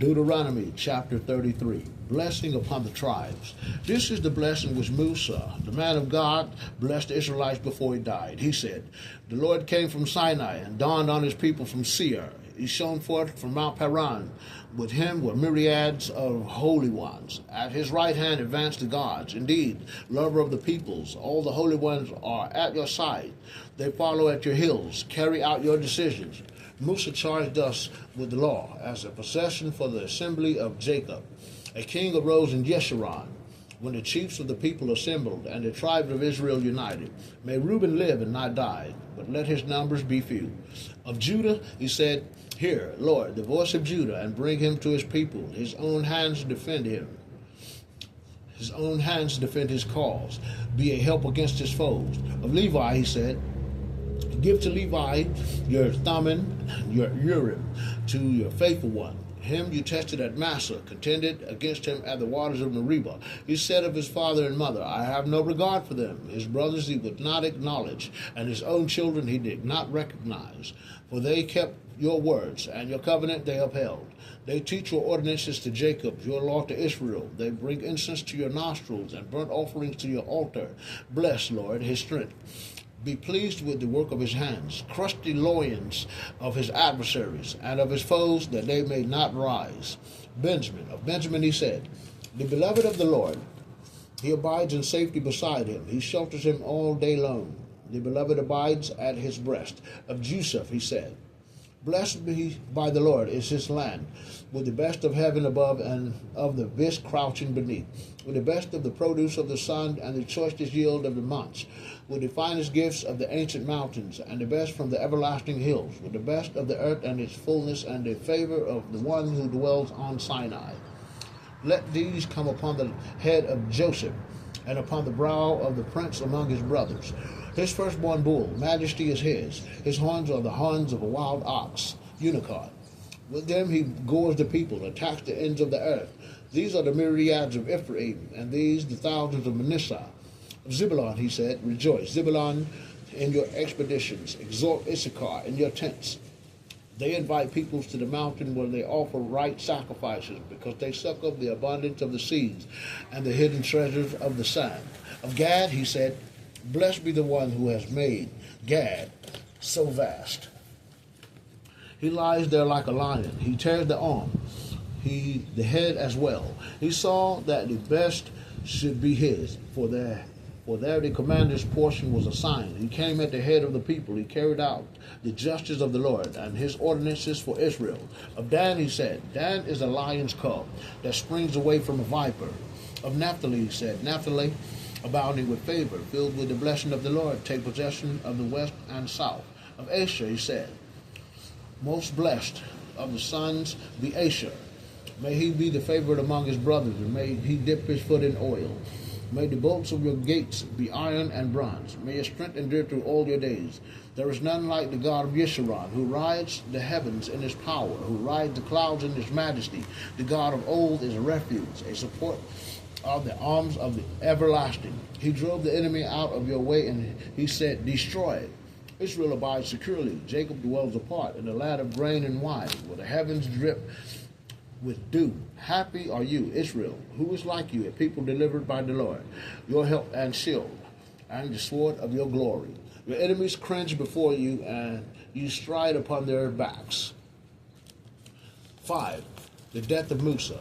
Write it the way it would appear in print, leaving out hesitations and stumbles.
Deuteronomy chapter 33, blessing upon the tribes. This is the blessing which Musa, the man of God, blessed the Israelites before he died. He said, "The Lord came from Sinai and dawned on his people from Seir. He shone forth from Mount Paran. With him were myriads of holy ones. At his right hand advanced the gods. Indeed, lover of the peoples, all the holy ones are at your side. They follow at your heels, carry out your decisions." Musa charged us with the law as a possession for the assembly of Jacob. A king arose in Jeshurun when the chiefs of the people assembled and the tribes of Israel united. May Reuben live and not die, but let his numbers be few. Of Judah he said, "Hear, Lord, the voice of Judah, and bring him to his people. His own hands defend him. His own hands defend his cause. Be a help against his foes." Of Levi he said, "Give to Levi your Thummim, your Urim, to your faithful one. Him you tested at Massa, contended against him at the waters of Meribah. He said of his father and mother, I have no regard for them. His brothers he would not acknowledge, and his own children he did not recognize. For they kept your words, and your covenant they upheld. They teach your ordinances to Jacob, your law to Israel. They bring incense to your nostrils, and burnt offerings to your altar. Bless, Lord, his strength. Be pleased with the work of his hands. Crush the loins of his adversaries and of his foes, that they may not rise." Of Benjamin he said, "The beloved of the Lord, he abides in safety beside him. He shelters him all day long. The beloved abides at his breast." Of Joseph he said, "Blessed be by the Lord is his land, with the best of heaven above and of the best crouching beneath, with the best of the produce of the sun and the choicest yield of the months, with the finest gifts of the ancient mountains and the best from the everlasting hills, with the best of the earth and its fullness and the favor of the one who dwells on Sinai. Let these come upon the head of Joseph and upon the brow of the prince among his brothers. His firstborn bull, majesty is his. His horns are the horns of a wild ox, unicorn. With them he gores the people, attacks the ends of the earth. These are the myriads of Ephraim, and these the thousands of Manasseh. Of Zebulun he said, "Rejoice, Zebulun, in your expeditions. Exhort Issachar in your tents. They invite peoples to the mountain where they offer right sacrifices, because they suck up the abundance of the seas and the hidden treasures of the sand." Of Gad he said, "Blessed be the one who has made Gad so vast. He lies there like a lion. He tears the arm, the head as well. He saw that the best should be his, for there the commander's portion was assigned. He came at the head of the people. He carried out the justice of the Lord and his ordinances for Israel." Of Dan he said, "Dan is a lion's cub that springs away from a viper." Of Naphtali he said, "Naphtali, abounding with favor, filled with the blessing of the Lord, take possession of the west and south." Of Asher he said, "Most blessed of the sons be Asher. May he be the favorite among his brothers, and may he dip his foot in oil. May the bolts of your gates be iron and bronze. May your strength endure through all your days. There is none like the God of Yeshurun, who rides the heavens in his power, who rides the clouds in his majesty. The God of old is a refuge, a support of the arms of the everlasting. He drove the enemy out of your way, and he said, Destroy. Israel abides securely. Jacob dwells apart in the land of grain and wine, where the heavens drip with dew. Happy are you, Israel, who is like you, a people delivered by the Lord, your help and shield, and the sword of your glory. Your enemies cringe before you, and you stride upon their backs." 5. The death of Musa.